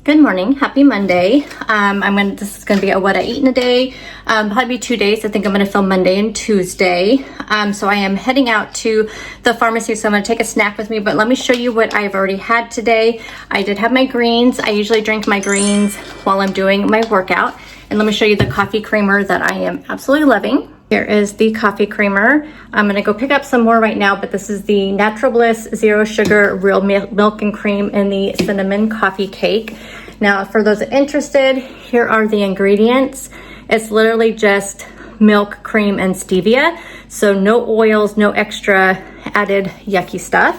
Good morning, happy Monday. This is gonna be a what I eat in a day, probably 2 days. I think I'm gonna film Monday and Tuesday. So I am heading out to the pharmacy, so I'm gonna take a snack with me, but let me show you what I've already had today. I did have my greens. I usually drink my greens while I'm doing my workout. And let me show you the coffee creamer that I am absolutely loving. Here is the coffee creamer. I'm gonna go pick up some more right now, but this is the Natural Bliss Zero Sugar Real Milk and Cream in the Cinnamon Coffee Cake. Now, for those interested, here are the ingredients. It's literally just milk, cream, and stevia. So no oils, no extra added yucky stuff.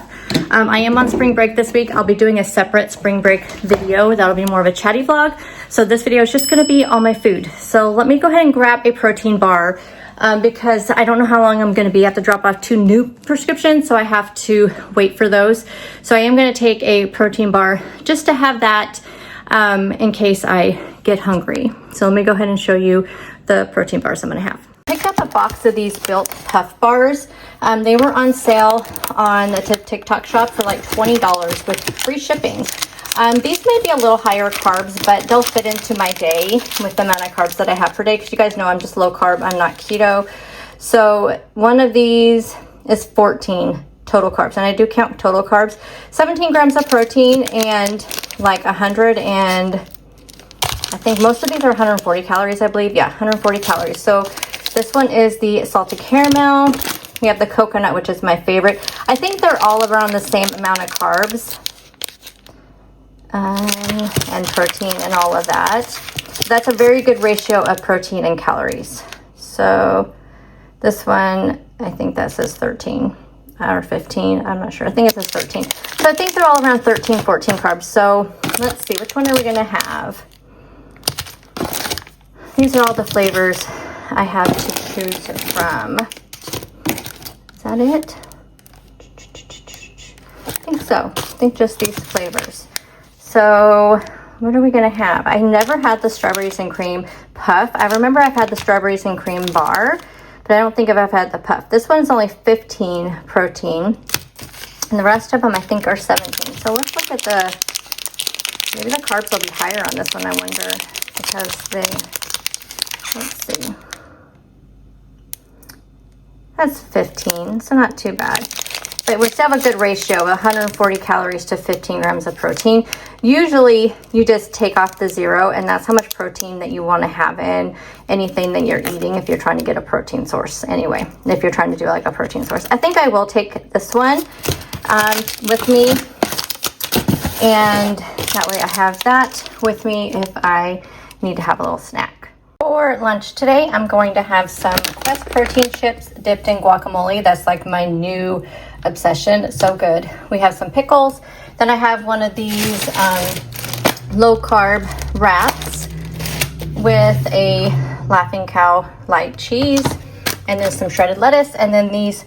I am on spring break this week. I'll be doing a separate spring break video. That'll be more of a chatty vlog. So this video is just gonna be all my food. So let me go ahead and grab a protein bar because I don't know how long I'm gonna be. I have to drop off 2 new prescriptions, so I have to wait for those. So I am gonna take a protein bar just to have that in case I get hungry. So let me go ahead and show you the protein bars I'm gonna have. I picked up a box of these Built Puff Bars. They were on sale on the TikTok shop for like $20 with free shipping. These may be a little higher carbs, but they'll fit into my day with the amount of carbs that I have per day, because you guys know I'm just low carb, I'm not keto. So one of these is 14 total carbs, and I do count total carbs. 17 grams of protein and like 100 and I think most of these are 140 calories, I believe. Yeah, 140 calories. So this one is the salted caramel. We have the coconut, which is my favorite. I think they're all around the same amount of carbs and protein and all of that. That's a very good ratio of protein and calories. So this one, I think that says 13 or 15. I'm not sure. I think it says 13. So I think they're all around 13, 14 carbs. So let's see, which one are we going to have? These are all the flavors I have to choose from. Is that it? I think so. I think just these flavors. So what are we gonna have? I never had the strawberries and cream puff. I remember I've had the strawberries and cream bar, but I don't think I've had the puff. This one's only 15 protein, and the rest of them I think are 17. So let's look at maybe the carbs will be higher on this one, I wonder, because let's see. That's 15, so not too bad. But we still have a good ratio of 140 calories to 15 grams of protein. Usually you just take off the 0, and that's how much protein that you want to have in anything that you're eating if you're trying to get a protein source. Anyway, if you're trying to do like a protein source. I think I will take this one with me, and that way I have that with me if I need to have a little snack. For lunch today, I'm going to have some Quest protein chips dipped in guacamole. That's like my new obsession. So good. We have some pickles. Then I have one of these low carb wraps with a Laughing Cow light cheese, and then some shredded lettuce. And then these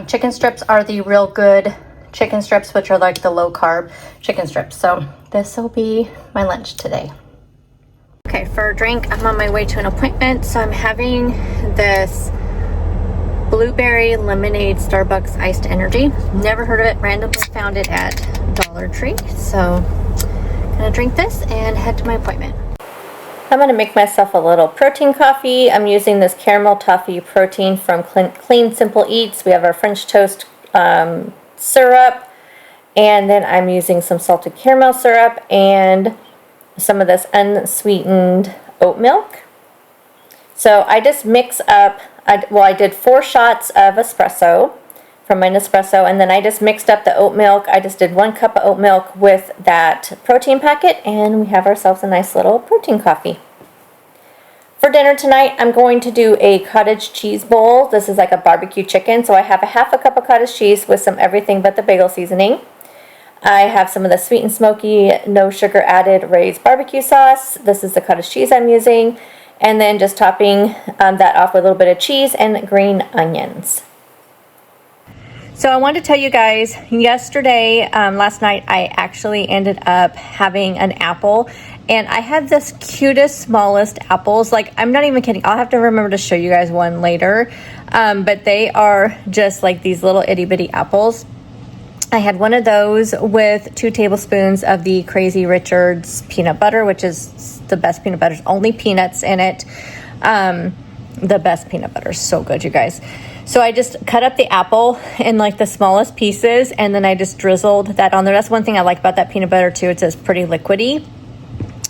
chicken strips are the Real Good chicken strips, which are like the low carb chicken strips. So this will be my lunch today. Okay, for a drink, I'm on my way to an appointment, so I'm having this blueberry lemonade Starbucks iced energy. Never heard of it, randomly found it at Dollar Tree. So I'm gonna drink this and head to my appointment. I'm gonna make myself a little protein coffee. I'm using this caramel toffee protein from Clean Simple Eats. We have our French toast syrup, and then I'm using some salted caramel syrup and some of this unsweetened oat milk. So I just mix up, I did 4 shots of espresso from my Nespresso, and then I just mixed up the oat milk. I just did 1 cup of oat milk with that protein packet, and we have ourselves a nice little protein coffee. For dinner tonight, I'm going to do a cottage cheese bowl. This is like a barbecue chicken, so I have a half a cup of cottage cheese with some everything but the bagel seasoning. I have some of the sweet and smoky, no sugar added raised barbecue sauce. This is the cottage cheese I'm using. And then just topping that off with a little bit of cheese and green onions. So I wanted to tell you guys, yesterday, last night, I actually ended up having an apple. And I had this cutest, smallest apples. Like, I'm not even kidding. I'll have to remember to show you guys one later. But they are just like these little itty bitty apples. I had one of those with 2 tablespoons of the Crazy Richard's peanut butter, which is the best peanut butter. There's only peanuts in it. The best peanut butter. So good, you guys. So I just cut up the apple in like the smallest pieces, and then I just drizzled that on there. That's one thing I like about that peanut butter too. It says pretty liquidy.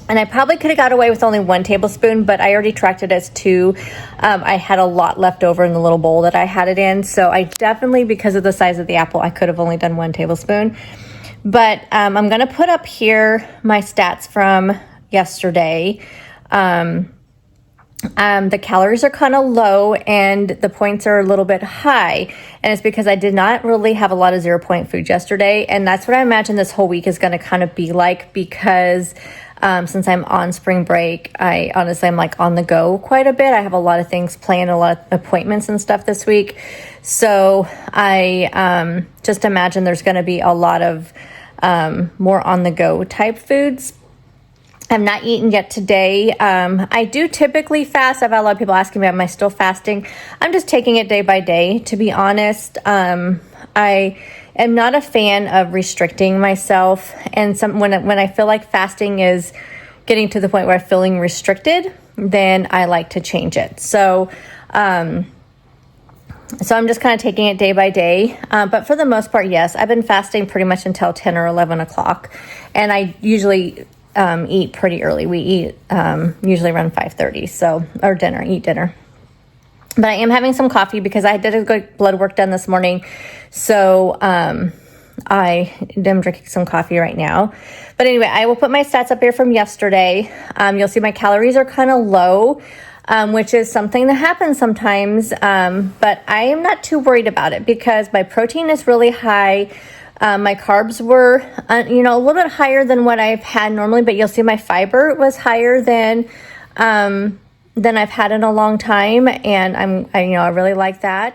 And I probably could have got away with only 1 tablespoon, but I already tracked it as 2. I had a lot left over in the little bowl that I had it in. So I definitely, because of the size of the apple, I could have only done 1 tablespoon. But I'm going to put up here my stats from yesterday. The calories are kind of low and the points are a little bit high. And it's because I did not really have a lot of 0-point food yesterday. And that's what I imagine this whole week is going to kind of be like, because since I'm on spring break, I'm like on the go quite a bit. I have a lot of things planned, a lot of appointments and stuff this week. So I just imagine there's going to be a lot of more on the go type foods. I've not eaten yet today. I do typically fast. I've had a lot of people asking me, am I still fasting? I'm just taking it day by day, to be honest. I am not a fan of restricting myself. And when I feel like fasting is getting to the point where I'm feeling restricted, then I like to change it. So I'm just kind of taking it day by day. But for the most part, yes, I've been fasting pretty much until 10 or 11 o'clock. And I usually eat pretty early. We eat usually around 5:30, or eat dinner. But I am having some coffee because I did a good blood work done this morning. So I am drinking some coffee right now. But anyway, I will put my stats up here from yesterday. You'll see my calories are kind of low, which is something that happens sometimes. But I am not too worried about it because my protein is really high. My carbs were, a little bit higher than what I've had normally, but you'll see my fiber was higher than I've had in a long time. And I really like that.